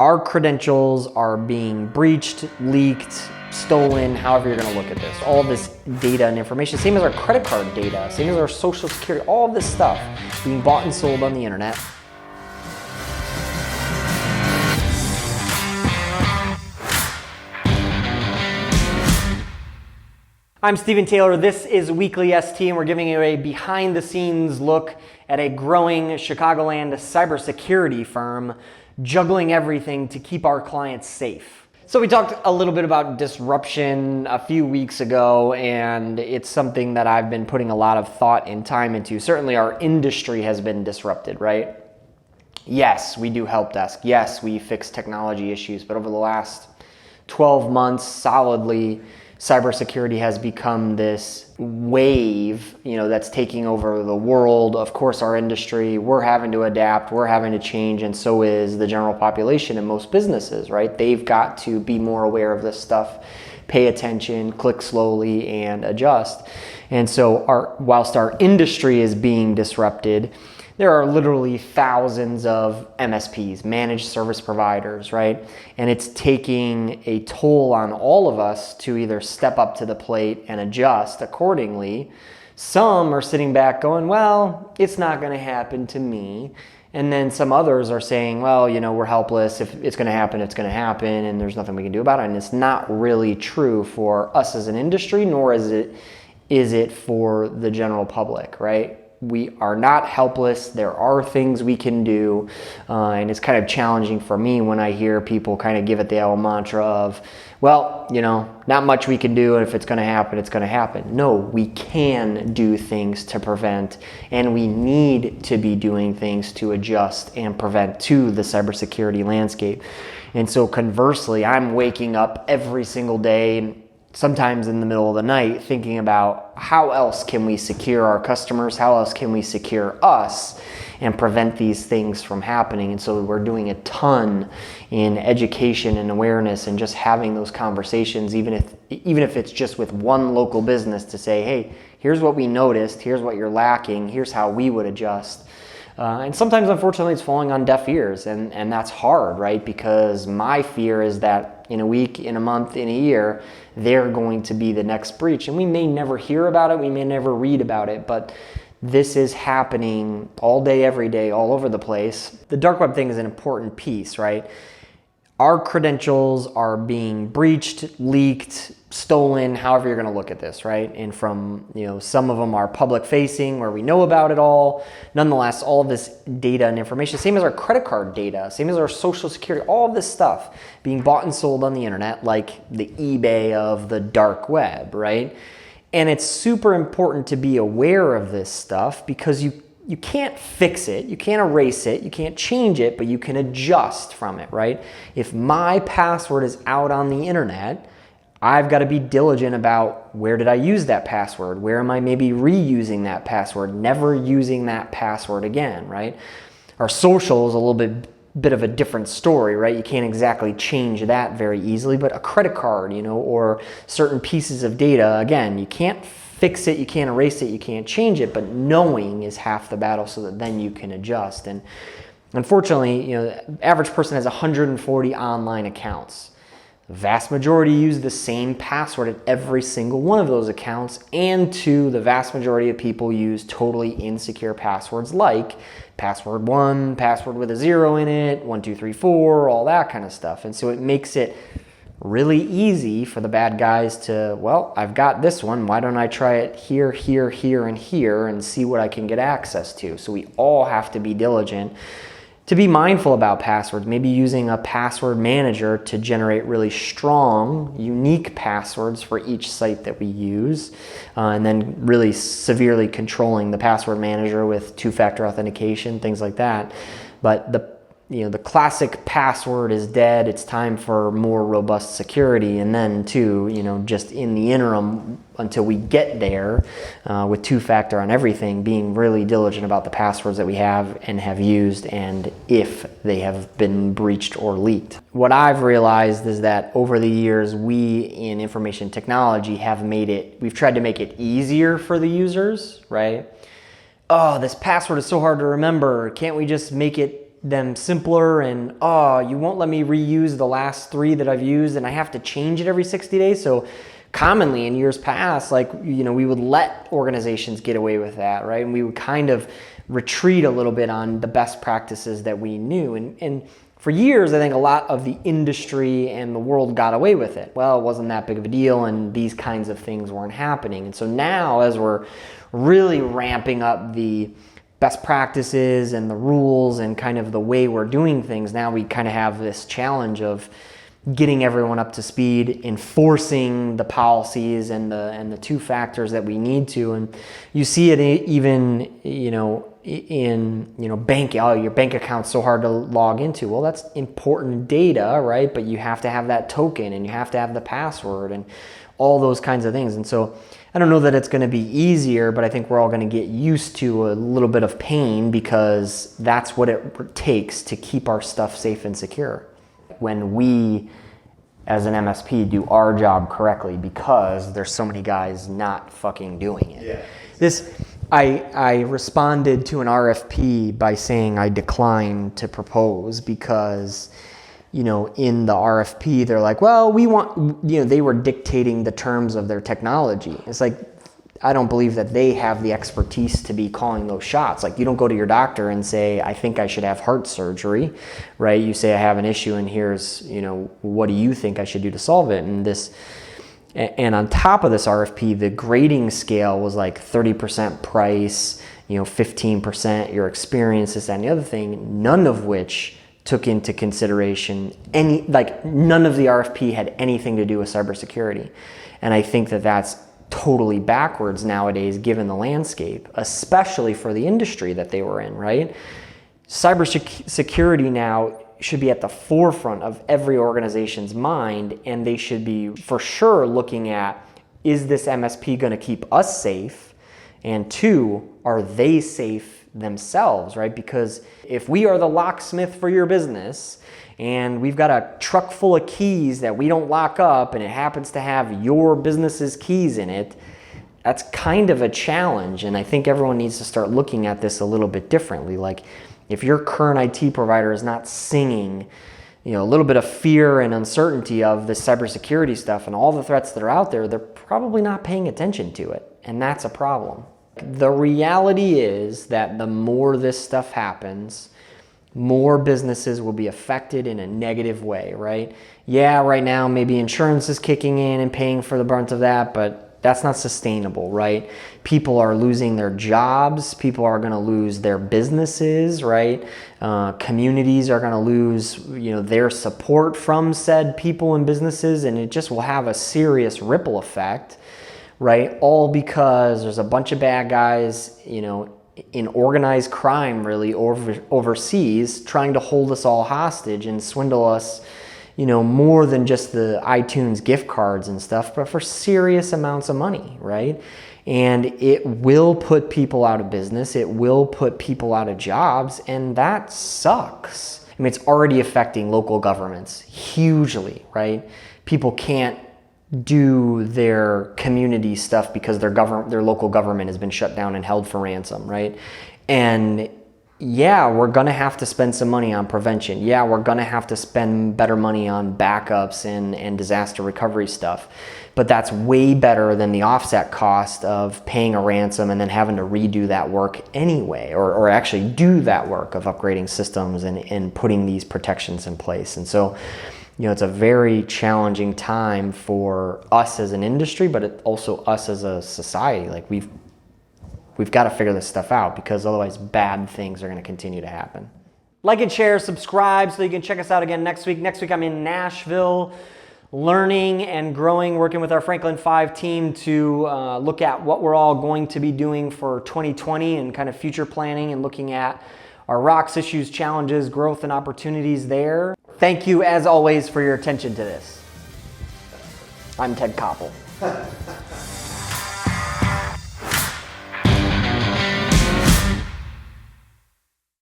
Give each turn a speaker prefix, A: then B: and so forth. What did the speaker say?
A: Our credentials are being breached, leaked, stolen, however you're gonna look at this. All of this data and information, same as our credit card data, same as our social security, all of this stuff being bought and sold on the internet. I'm Stephen Taylor, this is WeeklyST, and we're giving you a behind the scenes look at a growing Chicagoland cybersecurity firm juggling everything to keep our clients safe. So we talked a little bit about disruption a few weeks ago, and it's something that I've been putting a lot of thought and time into. Certainly our industry has been disrupted, right? Yes, we do help desk. Yes, we fix technology issues, but over the last 12 months solidly, cybersecurity has become this wave, that's taking over the world. Of course, our industry, we're having to adapt, we're having to change, and so is the general population and most businesses, right? They've got to be more aware of this stuff, pay attention, click slowly, and adjust. And so whilst our industry is being disrupted, there are literally thousands of MSPs, managed service providers, right? And it's taking a toll on all of us to either step up to the plate and adjust accordingly. Some are sitting back going, well, it's not gonna happen to me. And then some others are saying, well, we're helpless. If it's gonna happen, it's gonna happen, and there's nothing we can do about it. And it's not really true for us as an industry, nor is it for the general public, right? We are not helpless. There are things we can do, and it's kind of challenging for me when I hear people kind of give it the old mantra of, well, not much we can do, and if it's going to happen, it's going to happen. No, we can do things to prevent, and we need to be doing things to adjust and prevent to the cybersecurity landscape. And so conversely, I'm waking up every single day, sometimes in the middle of the night, thinking about how else can we secure our customers, how else can we secure us and prevent these things from happening. And so we're doing a ton in education and awareness and just having those conversations, even if it's just with one local business, to say, hey, here's what we noticed, here's what you're lacking, here's how we would adjust. And sometimes, unfortunately, it's falling on deaf ears, and that's hard, right? Because my fear is that in a week, in a month, in a year, they're going to be the next breach. And we may never hear about it, we may never read about it, but this is happening all day, every day, all over the place. The dark web thing is an important piece, right? Our credentials are being breached, leaked, stolen, however you're going to look at this, right? And from, some of them are public facing where we know about it all. Nonetheless, all of this data and information, same as our credit card data, same as our social security, all of this stuff being bought and sold on the internet, like the eBay of the dark web, right? And it's super important to be aware of this stuff because you can't fix it, you can't erase it, you can't change it, but you can adjust from it, right? If my password is out on the internet, I've got to be diligent about where did I use that password? Where am I maybe reusing that password? Never using that password again, right? Our social is a little bit of a different story, right? You can't exactly change that very easily, but a credit card, or certain pieces of data, again, you can't fix it, you can't erase it, you can't change it, but knowing is half the battle so that then you can adjust. And unfortunately, the average person has 140 online accounts. The vast majority use the same password at every single one of those accounts, and the vast majority of people use totally insecure passwords like password 1, password with a 0 in it, 1, 2, 3, 4, all that kind of stuff. And so it makes it really easy for the bad guys to, well, I've got this one, why don't I try it here, here, here, and here and see what I can get access to. So we all have to be diligent to be mindful about passwords, maybe using a password manager to generate really strong, unique passwords for each site that we use, and then really severely controlling the password manager with two-factor authentication, things like that. But the classic password is dead. It's time for more robust security. And then just in the interim, until we get there with two-factor on everything, being really diligent about the passwords that we have and have used and if they have been breached or leaked. What I've realized is that over the years, we in information technology we've tried to make it easier for the users, right? Oh, this password is so hard to remember. Can't we just make it them simpler and, oh, you won't let me reuse the last 3 that I've used and I have to change it every 60 days. So commonly in years past, like, we would let organizations get away with that, right? And we would kind of retreat a little bit on the best practices that we knew. And for years, I think a lot of the industry and the world got away with it. Well, it wasn't that big of a deal and these kinds of things weren't happening. And so now, as we're really ramping up the best practices and the rules and kind of the way we're doing things, now we kind of have this challenge of getting everyone up to speed, enforcing the policies and the 2 factors that we need to. And you see it even, in bank, oh, your bank account's so hard to log into. Well, that's important data, right? But you have to have that token and you have to have the password and all those kinds of things. And so I don't know that it's going to be easier, but I think we're all going to get used to a little bit of pain because that's what it takes to keep our stuff safe and secure. When we, as an MSP, do our job correctly, because there's so many guys not fucking doing it. Yeah. I responded to an RFP by saying I declined to propose because, in the RFP, they're like, well, we want, they were dictating the terms of their technology. It's like, I don't believe that they have the expertise to be calling those shots. Like, you don't go to your doctor and say, I think I should have heart surgery, right? You say, I have an issue and here's, what do you think I should do to solve it? And on top of this RFP, the grading scale was like 30% price, 15% your experience, this, that, and the other thing, none of which took into consideration none of the RFP had anything to do with cybersecurity. And I think that that's totally backwards nowadays given the landscape, especially for the industry that they were in, right? Cybersecurity now should be at the forefront of every organization's mind, and they should be for sure looking at, is this MSP going to keep us safe? And 2, are they safe themselves, right? Because if we are the locksmith for your business and we've got a truck full of keys that we don't lock up and it happens to have your business's keys in it, that's kind of a challenge. And I think everyone needs to start looking at this a little bit differently. Like, if your current IT provider is not singing, a little bit of fear and uncertainty of the cybersecurity stuff and all the threats that are out there, they're probably not paying attention to it. And that's a problem. The reality is that the more this stuff happens, more businesses will be affected in a negative way, right? Yeah, right now maybe insurance is kicking in and paying for the brunt of that, but that's not sustainable, right? People are losing their jobs. People are going to lose their businesses, right? Communities are going to lose, their support from said people and businesses, and it just will have a serious ripple effect, right? All because there's a bunch of bad guys, in organized crime, really overseas, trying to hold us all hostage and swindle us, more than just the iTunes gift cards and stuff, but for serious amounts of money, right? And it will put people out of business. It will put people out of jobs, and that sucks. I mean, it's already affecting local governments hugely, right? People can't do their community stuff because their local government has been shut down and held for ransom, right? And yeah, we're going to have to spend some money on prevention. Yeah, we're going to have to spend better money on backups and disaster recovery stuff. But that's way better than the offset cost of paying a ransom and then having to redo that work anyway, or actually do that work of upgrading systems and putting these protections in place. And so, it's a very challenging time for us as an industry, but also us as a society. Like, we've got to figure this stuff out, because otherwise bad things are going to continue to happen. Like and share, subscribe so you can check us out again next week. Next week I'm in Nashville, learning and growing, working with our Franklin 5 team to look at what we're all going to be doing for 2020 and kind of future planning, and looking at our rocks, issues, challenges, growth, and opportunities there. Thank you, as always, for your attention to this. I'm Ted Koppel.